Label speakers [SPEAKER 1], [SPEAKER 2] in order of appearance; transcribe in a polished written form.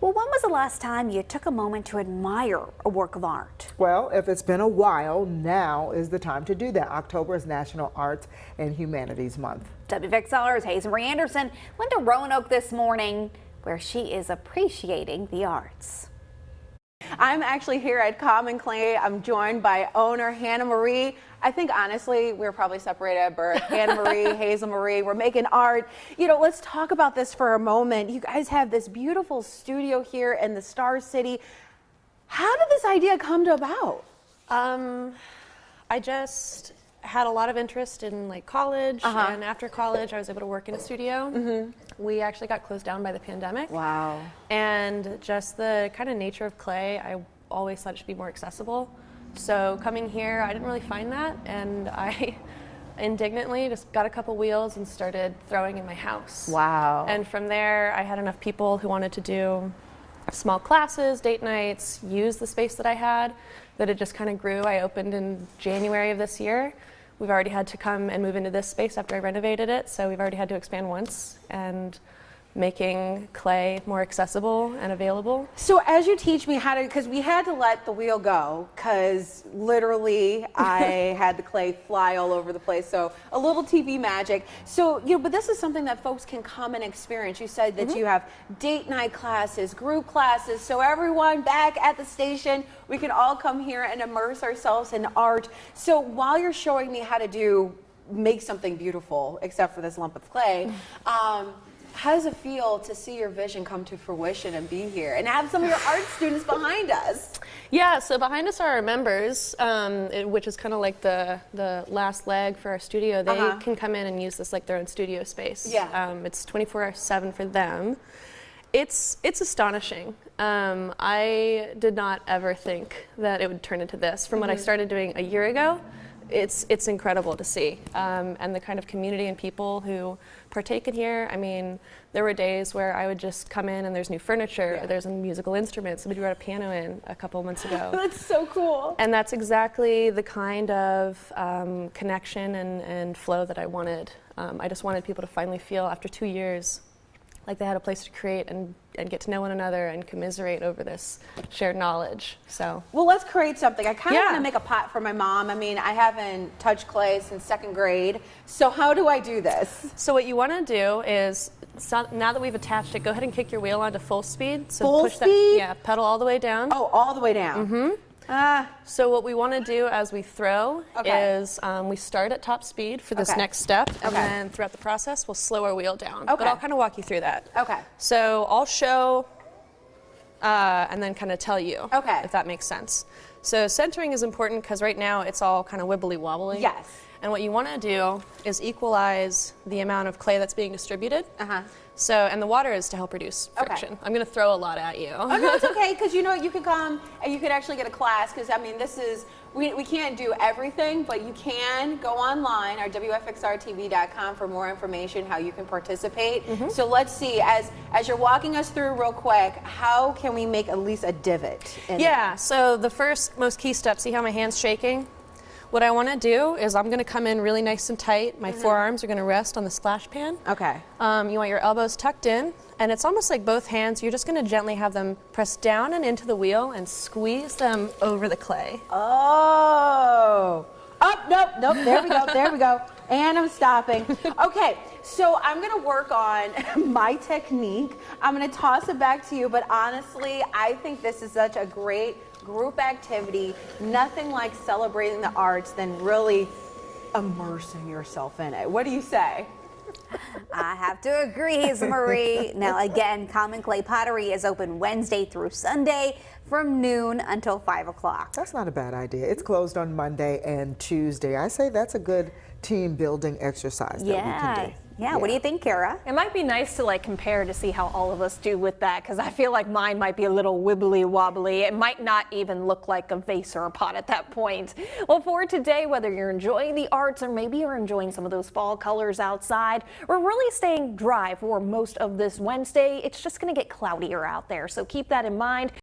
[SPEAKER 1] Well, when was the last time you took a moment to admire a work of art?
[SPEAKER 2] Well, if it's been a while, now is the time to do that. October is National Arts and Humanities Month.
[SPEAKER 1] WFXR's Hazelmarie Anderson went to Roanoke this morning where she is appreciating the arts.
[SPEAKER 3] I'm actually here at Common Clay. I'm joined by owner Hazelmarie. I think honestly we're probably separated at birth. Hazelmarie, Hazelmarie, we're making art. You know, let's talk about this for a moment. You guys have this beautiful studio here in the Star City. How did this idea come to about?
[SPEAKER 4] I just had a lot of interest in like college, and after college I was able to work in a studio. We actually got closed down by the pandemic.
[SPEAKER 3] Wow.
[SPEAKER 4] And just the kind of nature of clay, I always thought it should be more accessible. So coming here, I didn't really find that, and I indignantly just got a couple wheels and started throwing in my house.
[SPEAKER 3] Wow.
[SPEAKER 4] And from there, I had enough people who wanted to do small classes, date nights, use the space that I had, that it just kind of grew. I opened in January of this year. We've already had to come and move into this space after I renovated it, so we've already had to expand once, and making clay more accessible and available.
[SPEAKER 3] So as you teach me how to, because we had to let the wheel go, because literally I had the clay fly all over the place, so a little TV magic. So, you know, but this is something that folks can come and experience. You said that you have date night classes, group classes, so everyone back at the station, we can all come here and immerse ourselves in art. So while you're showing me how to make something beautiful, except for this lump of clay, how does it feel to see your vision come to fruition and be here and have some of your art students behind us?
[SPEAKER 4] Yeah, so behind us are our members, which is kind of like the last leg for our studio. They can come in and use this like their own studio space.
[SPEAKER 3] Yeah.
[SPEAKER 4] It's 24/7 for them. It's astonishing. I did not ever think that it would turn into this. From what I started doing a year ago, it's incredible to see, and the kind of community and people who partake in here. I mean, there were days where I would just come in and there's new furniture, there's a musical instrument. Somebody brought a piano in a couple months ago.
[SPEAKER 3] That's so cool.
[SPEAKER 4] And that's exactly the kind of connection and flow that I wanted. I just wanted people to finally feel, after 2 years, like they had a place to create and get to know one another and commiserate over this shared knowledge. So,
[SPEAKER 3] well, let's create something. I kind of want to make a pot for my mom. I mean, I haven't touched clay since 2nd grade. So how do I do this?
[SPEAKER 4] So what you want to do is, now that we've attached it, go ahead and kick your wheel onto full speed. So
[SPEAKER 3] full
[SPEAKER 4] push
[SPEAKER 3] speed?
[SPEAKER 4] That, pedal all the way down.
[SPEAKER 3] Oh, all the way down.
[SPEAKER 4] So what we want to do as we throw is we start at top speed for this next step, and then throughout the process we'll slow our wheel down. But I'll kind of walk you through that.
[SPEAKER 3] Okay.
[SPEAKER 4] So I'll show and then kind of tell you if that makes sense. So centering is important because right now it's all kind of wibbly wobbly.
[SPEAKER 3] Yes.
[SPEAKER 4] And what you want to do is equalize the amount of clay that's being distributed. So, and the water is to help reduce friction. I'm going to throw a lot at you.
[SPEAKER 3] Oh, no, it's okay, because you know, you can come and you can actually get a class, because I mean, this is, we can't do everything, but you can go online, our WFXRTV.com, for more information, how you can participate. So let's see, as you're walking us through real quick, how can we make at least a divot in it?
[SPEAKER 4] So the first most key step, see how my hand's shaking? What I want to do is I'm going to come in really nice and tight. My forearms are going to rest on the splash pan.
[SPEAKER 3] Okay.
[SPEAKER 4] You want your elbows tucked in, and it's almost like both hands, you're just going to gently have them press down and into the wheel and squeeze them over the clay.
[SPEAKER 3] Oh. Nope, there we go. And I'm stopping. Okay, so I'm going to work on my technique. I'm going to toss it back to you, but honestly, I think this is such a great group activity. Nothing like celebrating the arts than really immersing yourself in it. What do you say?
[SPEAKER 1] I have to agree, Hazelmarie. Now again, Common Clay Pottery is open Wednesday through Sunday from noon until 5 o'clock.
[SPEAKER 2] That's not a bad idea. It's closed on Monday and Tuesday. I say that's a good team building exercise that we can do.
[SPEAKER 1] Yeah, what do you think, Kara?
[SPEAKER 5] It might be nice to like compare to see how all of us do with that, because I feel like mine might be a little wibbly wobbly. It might not even look like a vase or a pot at that point. Well, for today, whether you're enjoying the arts or maybe you're enjoying some of those fall colors outside, we're really staying dry for most of this Wednesday. It's just going to get cloudier out there, so keep that in mind.